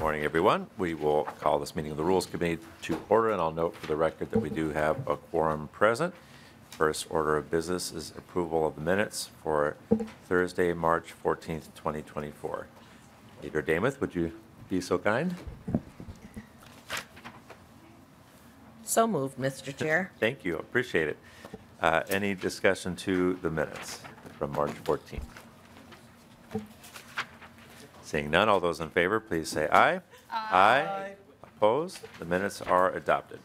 Morning, everyone. We will call this meeting of the Rules Committee to order, and I'll note for the record that we do have a quorum present. First order of business is approval of the minutes for Thursday, March 14th, 2024. Leader Damath, would you be so kind? So moved, Mr. Chair. Thank you. Appreciate it. Any discussion to the minutes from March 14th? Seeing none, all those in favor, please say aye. Aye. Opposed? The minutes are adopted.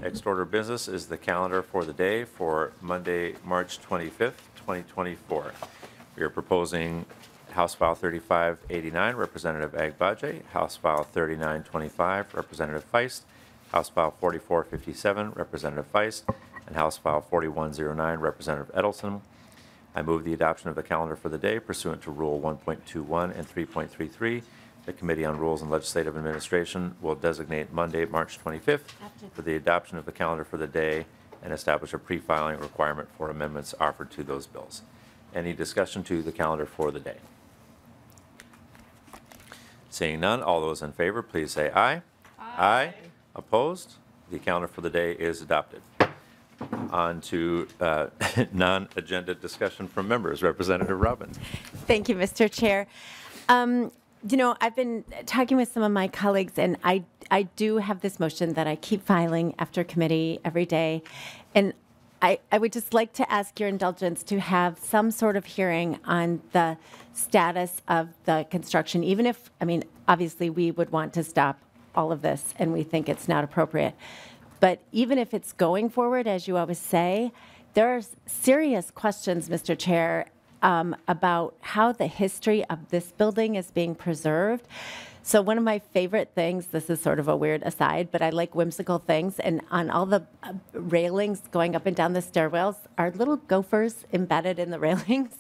Next order of business is the calendar for the day for Monday, March 25th, 2024. We are proposing House File 3589, Representative Agbaje, House File 3925, Representative Feist, House File 4457, Representative Feist, and House File 4109, Representative Edelson. I move the adoption of the calendar for the day pursuant to Rule 1.21 and 3.33. The Committee on Rules and Legislative Administration will designate Monday, March 25th for the adoption of the calendar for the day and establish a pre-filing requirement for amendments offered to those bills. Any discussion to the calendar for the day? Seeing none, all those in favor, please say aye. Aye. Opposed? The calendar for the day is adopted. On to non-agenda discussion from members. Representative Robbins. Thank you, Mr. Chair. You know, I've been talking with some of my colleagues, and I do have this motion that I keep filing after committee every day. And I would just like to ask your indulgence to have some sort of hearing on the status of the construction, even if, I mean, obviously we would want to stop all of this, and we think it's not appropriate. But even if it's going forward, as you always say, there are serious questions, Mr. Chair, about how the history of this building is being preserved. So one of my favorite things, this is sort of a weird aside, but I like whimsical things, and on all the railings going up and down the stairwells are little gophers embedded in the railings.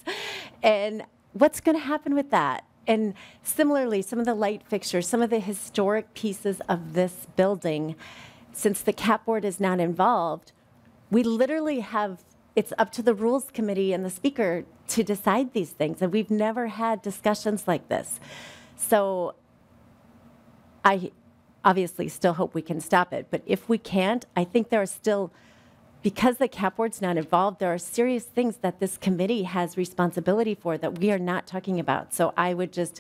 And what's going to happen with that? And similarly, some of the light fixtures, some of the historic pieces of this building, since the CAP board is not involved, we literally have, it's up to the Rules Committee and the Speaker to decide these things, and we've never had discussions like this. So I obviously still hope we can stop it, but if we can't, I think there are still, because the CAP board's not involved, there are serious things that this committee has responsibility for that we are not talking about. So I would just,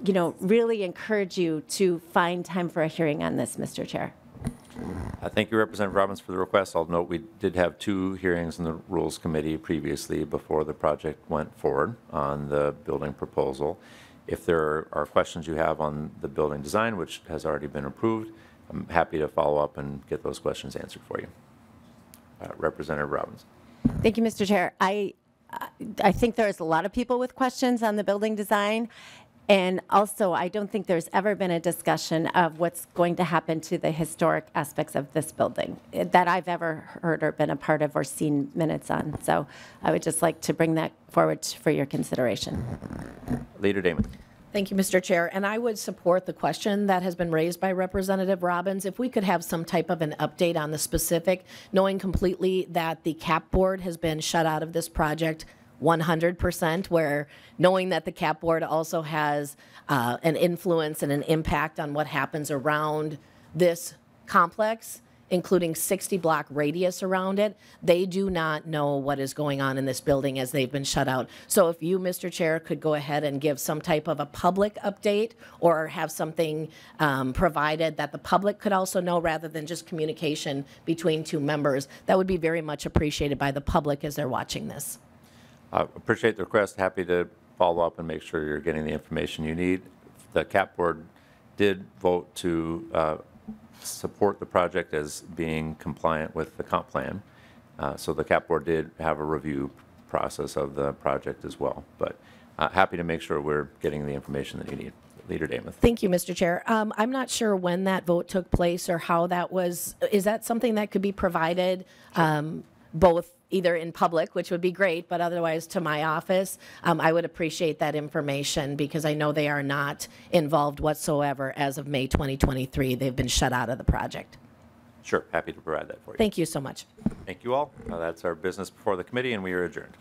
you know, really encourage you to find time for a hearing on this, Mr. Chair. Thank you, Representative Robbins, for the request. I'll note we did have 2 hearings in the Rules Committee previously before the project went forward on the building proposal. If there are questions you have on the building design, which has already been approved, I'm happy to follow up and get those questions answered for you. Representative Robbins. Thank you, Mr. Chair. I think there's a lot of people with questions on the building design. And also, I don't think there's ever been a discussion of what's going to happen to the historic aspects of this building that I've ever heard or been a part of or seen minutes on. So I would just like to bring that forward for your consideration. Leader Damon. Thank you, Mr. Chair. And I would support the question that has been raised by Representative Robbins. If we could have some type of an update on the specific, knowing completely that the CAP board has been shut out of this project 100%, where knowing that the CAP board also has an influence and an impact on what happens around this complex, including 60-block radius around it, they do not know what is going on in this building as they've been shut out. So if you, Mr. Chair, could go ahead and give some type of a public update or have something provided that the public could also know rather than just communication between 2 members, that would be very much appreciated by the public as they're watching this. Appreciate the request. Happy to follow up and make sure you're getting the information you need. The CAP board did vote to support the project as being compliant with the comp plan. So the CAP board did have a review process of the project as well. But happy to make sure we're getting the information that you need. Leader Damath. Thank you, Mr. Chair. I'm not sure when that vote took place or how that was. Is that something that could be provided both either in public, which would be great, but otherwise to my office? I would appreciate that information because I know they are not involved whatsoever as of May 2023. They've been shut out of the project. Sure, happy to provide that for you. Thank you so much. Thank you all. That's our business before the committee, and we are adjourned.